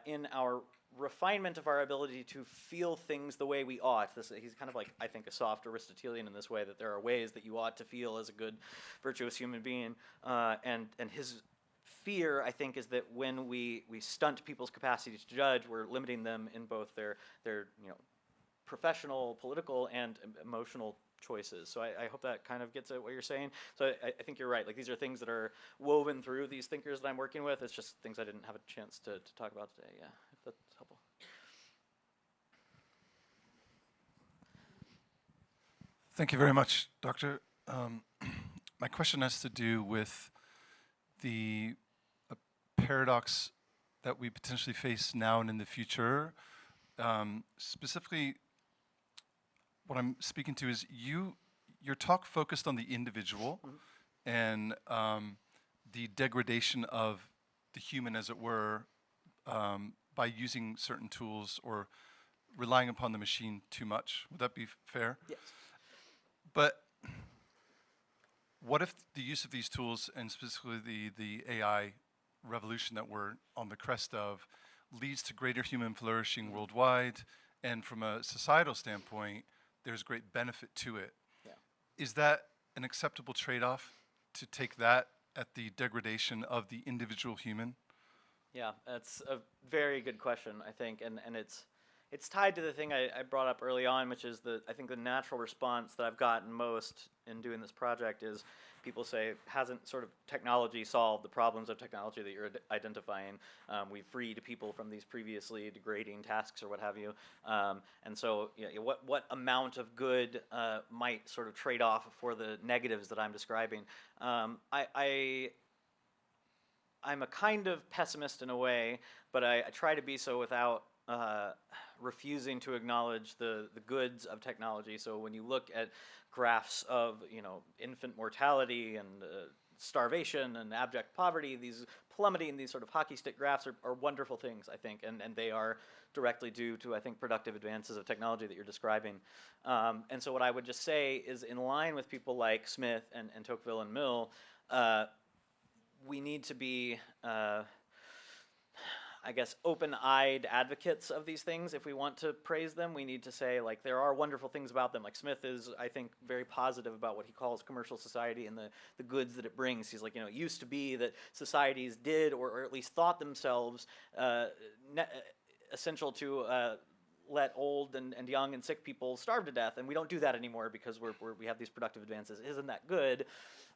in our refinement of our ability to feel things the way we ought. He's kind of like, I think, a soft Aristotelian in this way, that there are ways that you ought to feel as a good, virtuous human being. And his fear, I think, is that when we stunt people's capacity to judge, we're limiting them in both their professional, political, and emotional choices. So I hope that kind of gets at what you're saying. So I think you're right. Like, these are things that are woven through these thinkers that I'm working with. It's just things I didn't have a chance to talk about today. Yeah, if that's helpful. Thank you very much, Doctor. My question has to do with the paradox that we potentially face now and in the future. Specifically, what I'm speaking to is your talk focused on the individual and the degradation of the human, as it were, by using certain tools or relying upon the machine too much. Would that be fair? Yes. But what if the use of these tools, and specifically the AI revolution that we're on the crest of, leads to greater human flourishing worldwide, and from a societal standpoint, there's great benefit to it? Yeah. Is that an acceptable trade-off, to take that at the degradation of the individual human? Yeah, that's a very good question, I think, and it's tied to the thing I brought up early on, which is I think the natural response that I've gotten most in doing this project is people say, hasn't sort of technology solved the problems of technology that you're identifying? We've freed people from these previously degrading tasks or what have you. And so what amount of good might sort of trade off for the negatives that I'm describing? I'm a kind of pessimist in a way, but I try to be so without refusing to acknowledge the goods of technology. So when you look at graphs of infant mortality and starvation and abject poverty, these plummeting, these sort of hockey stick graphs are wonderful things, I think, and they are directly due to, I think, productive advances of technology that you're describing. And so what I would just say is, in line with people like Smith and Tocqueville and Mill, we need to be, I guess, open-eyed advocates of these things. If we want to praise them, we need to say, like, there are wonderful things about them. Like, Smith is, I think, very positive about what he calls commercial society and the goods that it brings. He's like, it used to be that societies did, or at least thought themselves essential to let old and young and sick people starve to death, and we don't do that anymore because we have these productive advances. Isn't that good?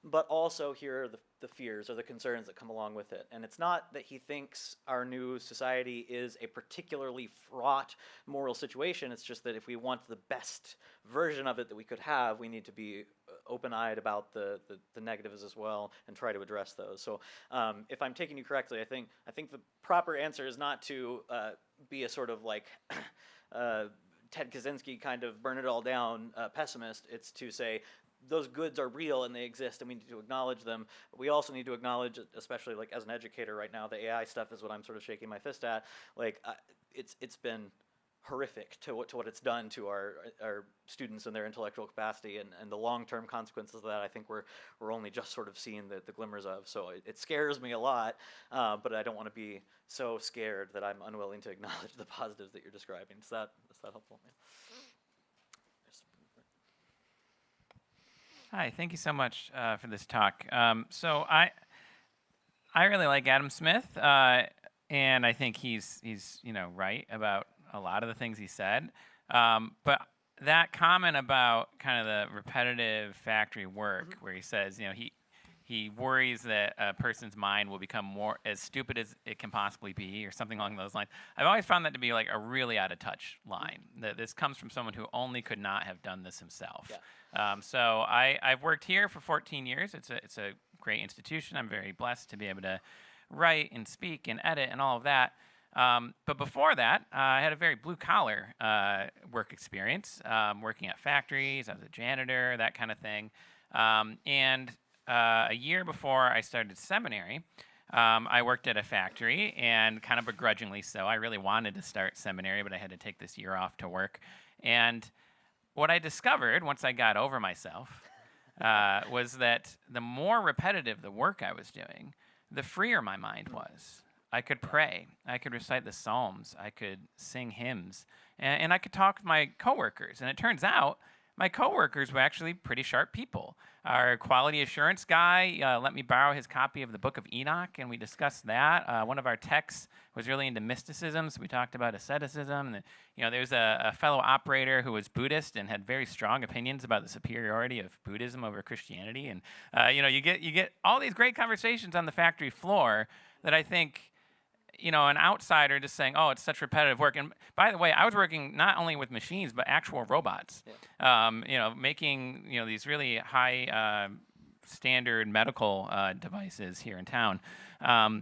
But also here are the fears or the concerns that come along with it. And it's not that he thinks our new society is a particularly fraught moral situation. It's just that if we want the best version of it that we could have, we need to be open-eyed about the negatives as well and try to address those. So if I'm taking you correctly, I think the proper answer is not to be a sort of like Ted Kaczynski kind of burn it all down pessimist. It's to say, those goods are real and they exist and we need to acknowledge them. But we also need to acknowledge, especially like as an educator right now, the AI stuff is what I'm sort of shaking my fist at. Like it's been horrific to what it's done to our students and their intellectual capacity, and the long-term consequences of that I think we're only just sort of seeing the glimmers of. So it scares me a lot, but I don't want to be so scared that I'm unwilling to acknowledge the positives that you're describing. Is that helpful? Yeah. Hi, thank you so much for this talk. So I really like Adam Smith, and I think he's right about a lot of the things he said. But that comment about kind of the repetitive factory work, where he says, he worries that a person's mind will become more as stupid as it can possibly be, or something along those lines. I've always found that to be like a really out of touch line. That this comes from someone who only could not have done this himself. Yeah. So I've worked here for 14 years. It's a great institution. I'm very blessed to be able to write and speak and edit and all of that. But before that, I had a very blue-collar work experience, working at factories. I was a janitor, that kind of thing. And a year before I started seminary, I worked at a factory, and kind of begrudgingly so. I really wanted to start seminary, but I had to take this year off to work. And what I discovered once I got over myself was that the more repetitive the work I was doing, the freer my mind was. I could pray. I could recite the Psalms. I could sing hymns. And I could talk with my coworkers. And it turns out my coworkers were actually pretty sharp people. Our quality assurance guy let me borrow his copy of the Book of Enoch, and we discussed that. One of our techs was really into mysticism, so we talked about asceticism. And there's a fellow operator who was Buddhist and had very strong opinions about the superiority of Buddhism over Christianity. And you get all these great conversations on the factory floor that I think, an outsider just saying, oh, it's such repetitive work. And by the way, I was working not only with machines, but actual robots, making, these really high standard medical devices here in town. I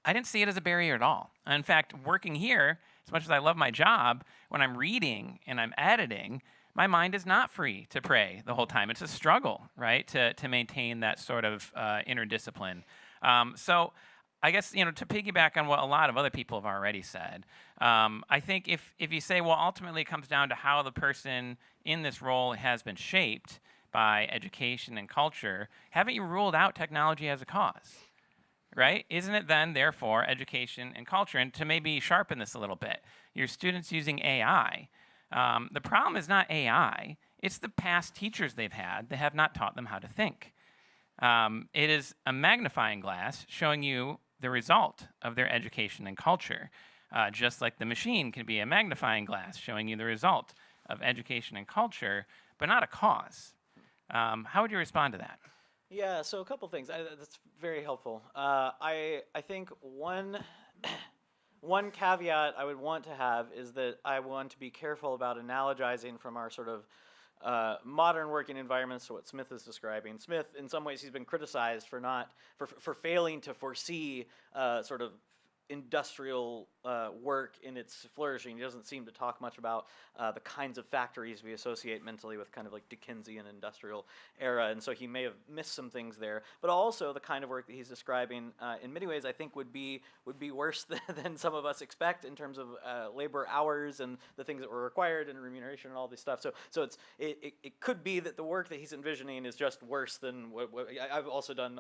didn't see it as a barrier at all. In fact, working here, as much as I love my job, when I'm reading and I'm editing, my mind is not free to pray the whole time. It's a struggle, right, to maintain that sort of inner discipline. So I guess, to piggyback on what a lot of other people have already said, I think if you say, well, ultimately it comes down to how the person in this role has been shaped by education and culture, haven't you ruled out technology as a cause? Right? Isn't it then, therefore, education and culture? And to maybe sharpen this a little bit, your students using AI. The problem is not AI, it's the past teachers they've had that have not taught them how to think. It is a magnifying glass showing you the result of their education and culture, just like the machine can be a magnifying glass showing you the result of education and culture, but not a cause. How would you respond to that? Yeah, so a couple things. That's very helpful. I think one caveat I would want to have is that I want to be careful about analogizing from our sort of modern working environments to what Smith is describing. Smith, in some ways, he's been criticized for failing to foresee sort of industrial work in its flourishing. He doesn't seem to talk much about the kinds of factories we associate mentally with kind of like Dickensian industrial era, and so he may have missed some things there. But also the kind of work that he's describing, in many ways, I think would be worse than some of us expect in terms of labor hours and the things that were required and remuneration and all this stuff. So it could be that the work that he's envisioning is just worse than what I've also done.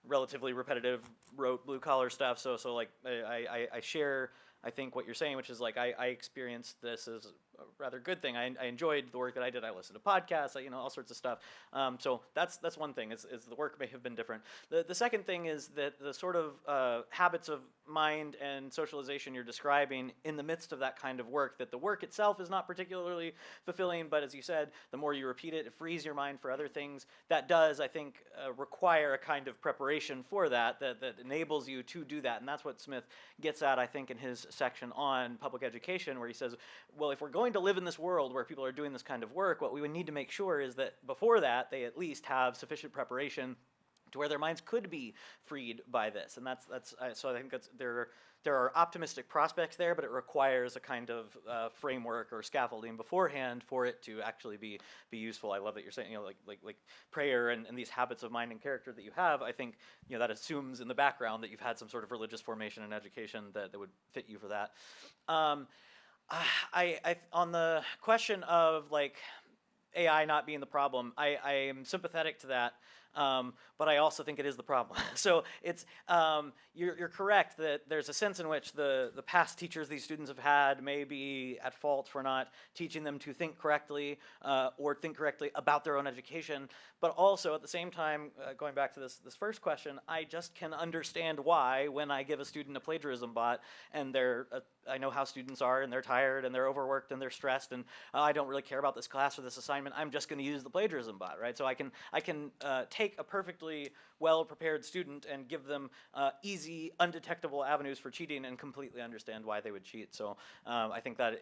Relatively repetitive, rote blue collar stuff. So like I share, I think, what you're saying, which is like I experienced this as a rather good thing. I enjoyed the work that I did. I listened to podcasts, all sorts of stuff. So that's one thing. Is the work may have been different. The second thing is that the sort of habits of mind and socialization you're describing in the midst of that kind of work, that the work itself is not particularly fulfilling, but as you said, the more you repeat it, it frees your mind for other things. That does, I think, require a kind of preparation for that enables you to do that. And that's what Smith gets at, I think, in his section on public education, where he says, well, if we're going to live in this world where people are doing this kind of work, what we would need to make sure is that before that, they at least have sufficient preparation to where their minds could be freed by this. And so I think there are optimistic prospects there, but it requires a kind of framework or scaffolding beforehand for it to actually be useful. I love that you're saying, like prayer and these habits of mind and character that you have. I think, that assumes in the background that you've had some sort of religious formation and education that would fit you for that. I on the question of like AI not being the problem, I am sympathetic to that. But I also think it is the problem. So it's you're correct that there's a sense in which the past teachers these students have had may be at fault for not teaching them to think correctly or think correctly about their own education. But also at the same time, going back to this first question, I just can understand why when I give a student a plagiarism bot and I know how students are and they're tired and they're overworked and they're stressed and I don't really care about this class or this assignment, I'm just going to use the plagiarism bot, right? So I can take a perfectly well-prepared student and give them easy, undetectable avenues for cheating and completely understand why they would cheat. So I think that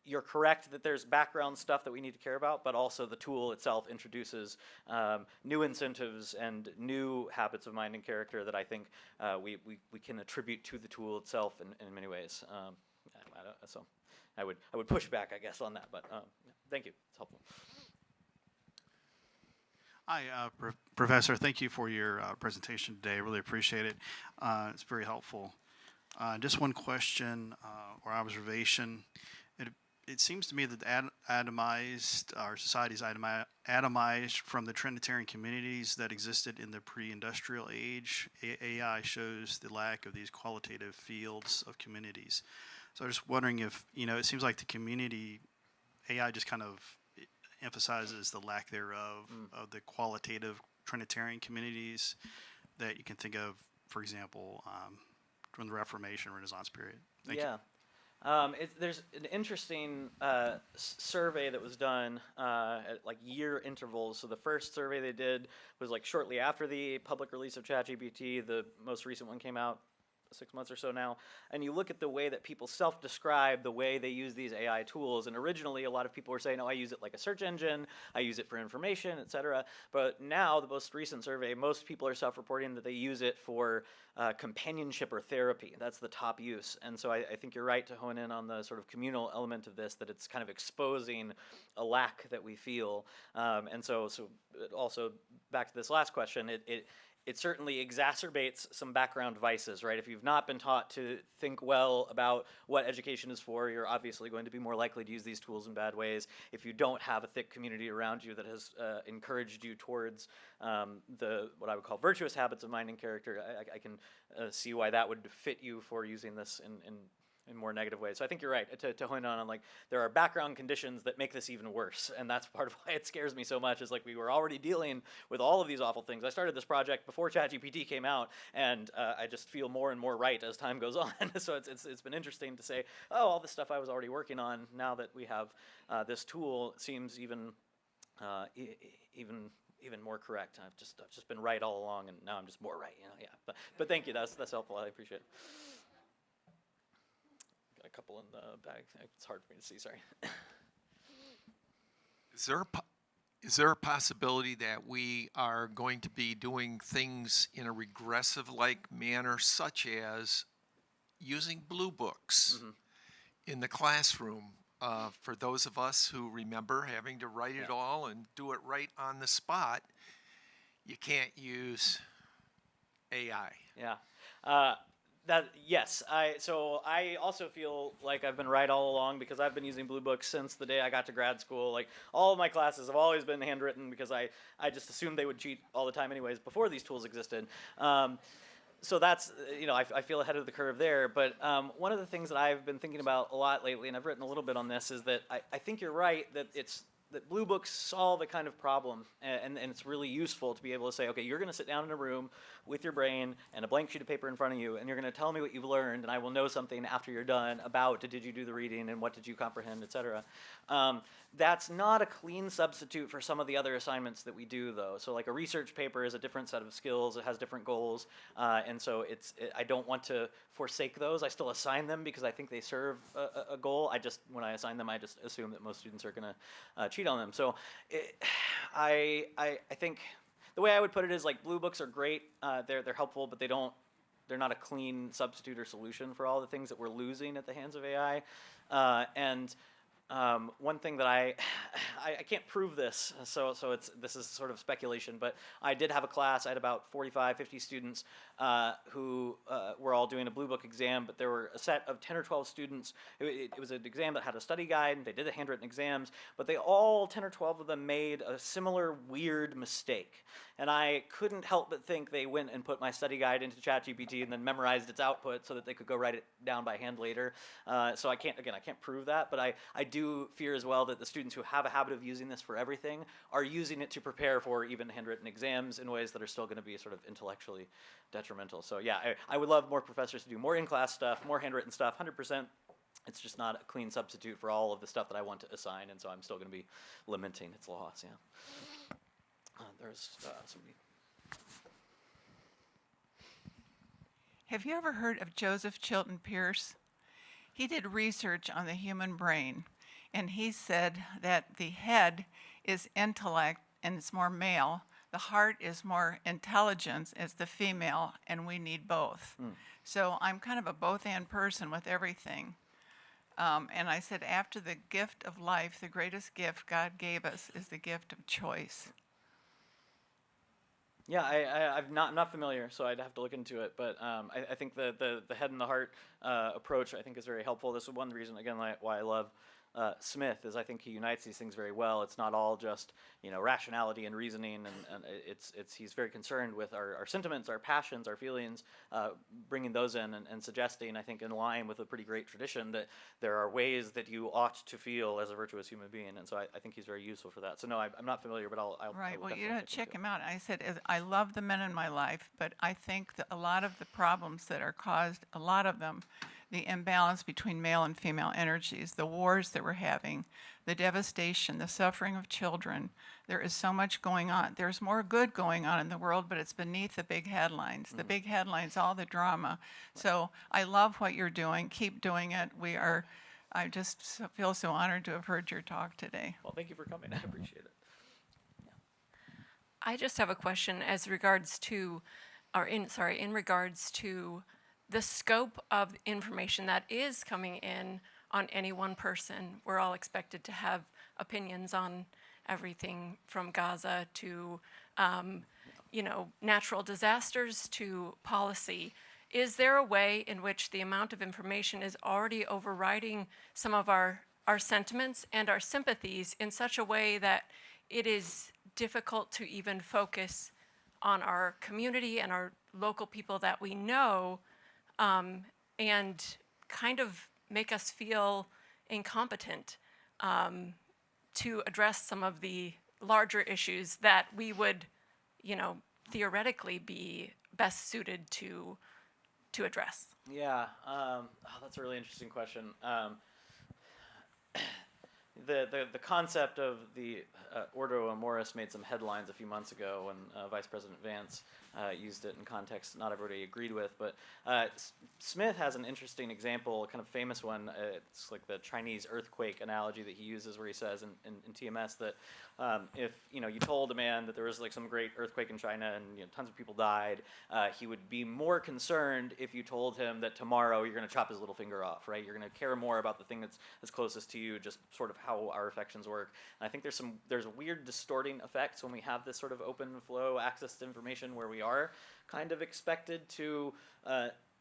you're correct that there's background stuff that we need to care about, but also the tool itself introduces new incentives and new habits of mind and character that I think we can attribute to the tool itself in many ways. So I would push back, I guess, on that, but thank you. It's helpful. Hi, Professor. Thank you for your presentation today. I really appreciate it. It's very helpful. Just one question or observation. It seems to me that our society is atomized from the Trinitarian communities that existed in the pre-industrial age. AI shows the lack of these qualitative fields of communities. So I'm just wondering if, it seems like the community, AI just kind of emphasizes the lack thereof of the qualitative Trinitarian communities that you can think of, for example, from the Reformation, Renaissance period. Thank you. There's an interesting survey that was done at like year intervals. So the first survey they did was like shortly after the public release of ChatGPT. The most recent one came out 6 months or so now, and you look at the way that people self-describe the way they use these AI tools, and originally a lot of people were saying, I use it like a search engine, I use it for information, etc. But now, the most recent survey, most people are self-reporting that they use it for companionship or therapy. That's the top use. And so I think you're right to hone in on the sort of communal element of this, that it's kind of exposing a lack that we feel. And so also, back to this last question, it certainly exacerbates some background vices, right? If you've not been taught to think well about what education is for, you're obviously going to be more likely to use these tools in bad ways. If you don't have a thick community around you that has encouraged you towards what I would call virtuous habits of mind and character, I can see why that would fit you for using this in more negative ways. So I think you're right to hone on like there are background conditions that make this even worse, and that's part of why it scares me so much. Is like we were already dealing with all of these awful things. I started this project before ChatGPT came out, and I just feel more and more right as time goes on. So it's been interesting to say, oh, all this stuff I was already working on, now that we have this tool, seems even more correct. I've just been right all along, and now I'm just more right. Yeah. But thank you. That's helpful. I appreciate it. A couple in the bag. It's hard for me to see. Sorry. Is there a possibility that we are going to be doing things in a regressive-like manner, such as using blue books in the classroom? For those of us who remember having to write it all and do it right on the spot, you can't use AI. Yeah. Yes. So I also feel like I've been right all along because I've been using Blue Books since the day I got to grad school. Like all of my classes have always been handwritten because I just assumed they would cheat all the time anyways before these tools existed. So that's, I feel ahead of the curve there. But one of the things that I've been thinking about a lot lately, and I've written a little bit on this, is that I think you're right that that Blue Books solve a kind of problem, and it's really useful to be able to say, okay, you're going to sit down in a room with your brain and a blank sheet of paper in front of you, and you're going to tell me what you've learned, and I will know something after you're done about did you do the reading and what did you comprehend, etc. That's not a clean substitute for some of the other assignments that we do, though. So like a research paper is a different set of skills. It has different goals, and so I don't want to forsake those. I still assign them because I think they serve a goal. When I assign them, I just assume that most students are going to cheat on them. So I think the way I would put it is like Blue Books are great. They're helpful, but they're not a clean substitute or solution for all the things that we're losing at the hands of AI. One thing that I can't prove this, so this is sort of speculation, but I did have a class. I had about 45, 50 students who were all doing a Blue Book exam, but there were a set of 10 or 12 students. It was an exam that had a study guide, and they did the handwritten exams, but they all, 10 or 12 of them, made a similar weird mistake. And I couldn't help but think they went and put my study guide into ChatGPT and then memorized its output so that they could go write it down by hand later. So I can't prove that, but I do fear as well that the students who have a habit of using this for everything are using it to prepare for even handwritten exams in ways that are still going to be sort of intellectually detrimental. So yeah, I would love more professors to do more in-class stuff, more handwritten stuff, 100%. It's just not a clean substitute for all of the stuff that I want to assign, and so I'm still going to be lamenting its loss, yeah. There's somebody. Have you ever heard of Joseph Chilton Pearce? He did research on the human brain, and he said that the head is intellect and it's more male. The heart is more intelligence, it's the female, and we need both. So I'm kind of a both-and person with everything. And I said, after the gift of life, the greatest gift God gave us is the gift of choice. Yeah, I'm not familiar, so I'd have to look into it. But I think the head and the heart approach I think is very helpful. This is one reason, again, why I love Smith, is I think he unites these things very well. It's not all just rationality and reasoning, and he's very concerned with our sentiments, our passions, our feelings, bringing those in and suggesting, I think, in line with a pretty great tradition that there are ways that you ought to feel as a virtuous human being, and so I think he's very useful for that. So no, I'm not familiar, but I'll Right. Well, definitely check him out. I said, I love the men in my life, but I think that a lot of the problems that are caused, a lot of them, the imbalance between male and female energies, the wars that we're having, the devastation, the suffering of children. There is so much going on. There's more good going on in the world, but it's beneath the big headlines. The big headlines, all the drama. So I love what you're doing. Keep doing it. I just feel so honored to have heard your talk today. Well, thank you for coming. I appreciate it. I just have a question in regards to the scope of information that is coming in on any one person. We're all expected to have opinions on everything from Gaza to, natural disasters to policy. Is there a way in which the amount of information is already overriding some of our sentiments and our sympathies in such a way that it is difficult to even focus on our community and our local people that we know, and kind of make us feel incompetent to address some of the larger issues that we would, theoretically be best suited to address? Yeah, that's a really interesting question. The concept of the Ordo Amoris made some headlines a few months ago when Vice President Vance used it in context not everybody agreed with. But Smith has an interesting example, a kind of famous one. It's like the Chinese earthquake analogy that he uses, where he says in TMS that if you told a man that there was like some great earthquake in China and tons of people died, he would be more concerned if you told him that tomorrow you're going to chop his little finger off, right? You're going to care more about the thing that's closest to you, just sort of how our affections work. And I think there's weird distorting effects when we have this sort of open flow access to information where we are kind of expected to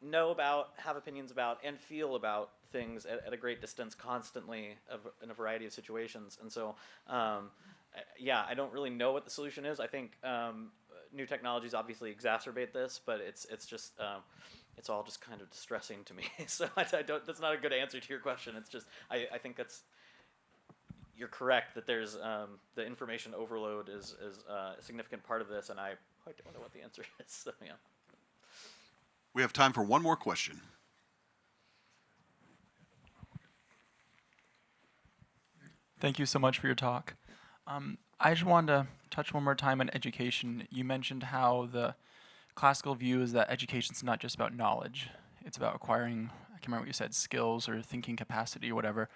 know about, have opinions about, and feel about things at a great distance constantly in a variety of situations. And so, I don't really know what the solution is. I think new technologies obviously exacerbate this, but it's just it's all just kind of distressing to me. So that's not a good answer to your question. It's just I think you're correct that there's the information overload is a significant part of this, and I don't know what the answer is. So yeah. We have time for one more question. Thank you so much for your talk. I just wanted to touch one more time on education. You mentioned how the classical view is that education is not just about knowledge. It's about acquiring, I can't remember what you said, skills or thinking capacity or whatever.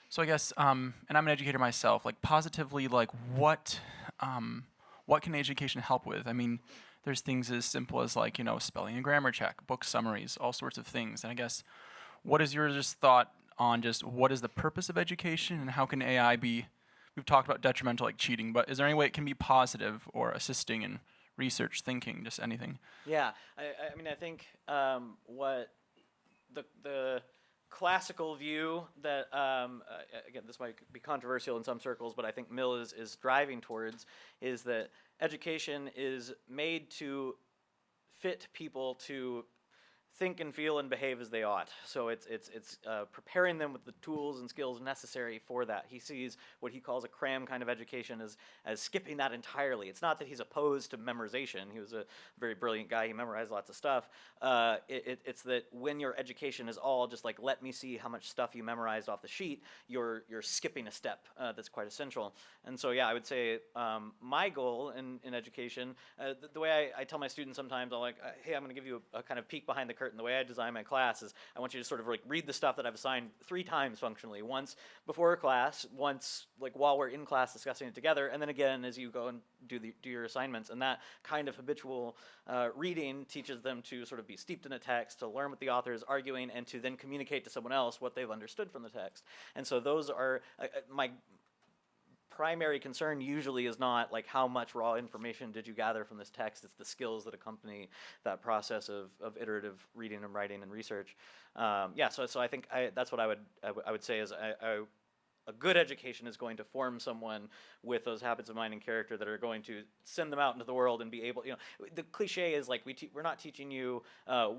So I guess, and I'm an educator myself, like positively, like what can education help with? I mean, there's things as simple as like, spelling and grammar check, book summaries, all sorts of things. And I guess, what is your just thought on just what is the purpose of education and how can AI be, we've talked about detrimental like cheating, but is there any way it can be positive or assisting in research, thinking, just anything? Yeah, I mean, I think what the classical view that, again, this might be controversial in some circles, but I think Mill is driving towards, is that education is made to fit people to think and feel and behave as they ought. So it's preparing them with the tools and skills necessary for that. He sees what he calls a cram kind of education as skipping that entirely. It's not that he's opposed to memorization. He was a very brilliant guy. He memorized lots of stuff. It's that when your education is all just like, let me see how much stuff you memorized off the sheet, you're skipping a step that's quite essential. And so, yeah, I would say my goal in education, the way I tell my students sometimes, I'm like, hey, I'm going to give you a kind of peek behind the curtain. The way I design my class is I want you to sort of like read the stuff that I've assigned 3 times functionally. Once before class, once like while we're in class discussing it together, and then again as you go and do your assignments. And that kind of habitual reading teaches them to sort of be steeped in a text, to learn what the author is arguing, and to then communicate to someone else what they've understood from the text. And so those are my primary concern usually is not like how much raw information did you gather from this text. It's the skills that accompany that process of iterative reading and writing and research. So I think that's what I would say is a good education is going to form someone with those habits of mind and character that are going to send them out into the world and be able, the cliche is like we're not teaching you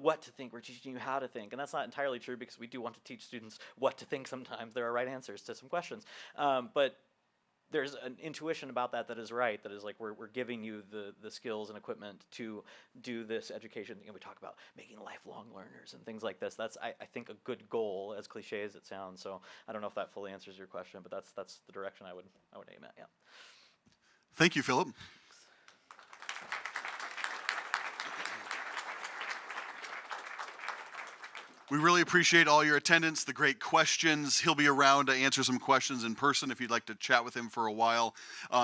what to think, we're teaching you how to think. And that's not entirely true, because we do want to teach students what to think sometimes. There are right answers to some questions. But there's an intuition about that is right, that is like we're giving you the skills and equipment to do this education. We talk about making lifelong learners and things like this. That's I think a good goal, as cliche as it sounds. So I don't know if that fully answers your question, but that's the direction I would aim at. Yeah. Thank you, Philip. We really appreciate all your attendance, the great questions. He'll be around to answer some questions in person if you'd like to chat with him for a while.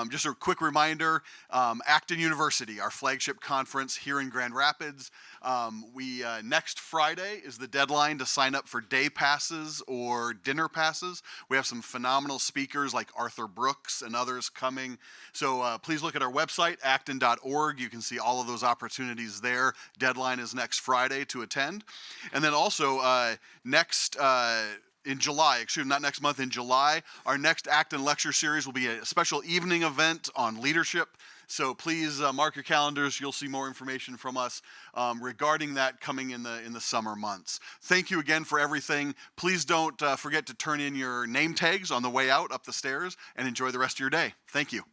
Just a quick reminder, Acton University, our flagship conference here in Grand Rapids. Next Friday is the deadline to sign up for day passes or dinner passes. We have some phenomenal speakers like Arthur Brooks and others coming. So please look at our website, acton.org. You can see all of those opportunities there. Deadline is next Friday to attend. And then also in July, not next month, in July, our next Acton lecture series will be a special evening event on leadership. So please mark your calendars. You'll see more information from us regarding that coming in the summer months. Thank you again for everything. Please don't forget to turn in your name tags on the way out up the stairs, and enjoy the rest of your day. Thank you.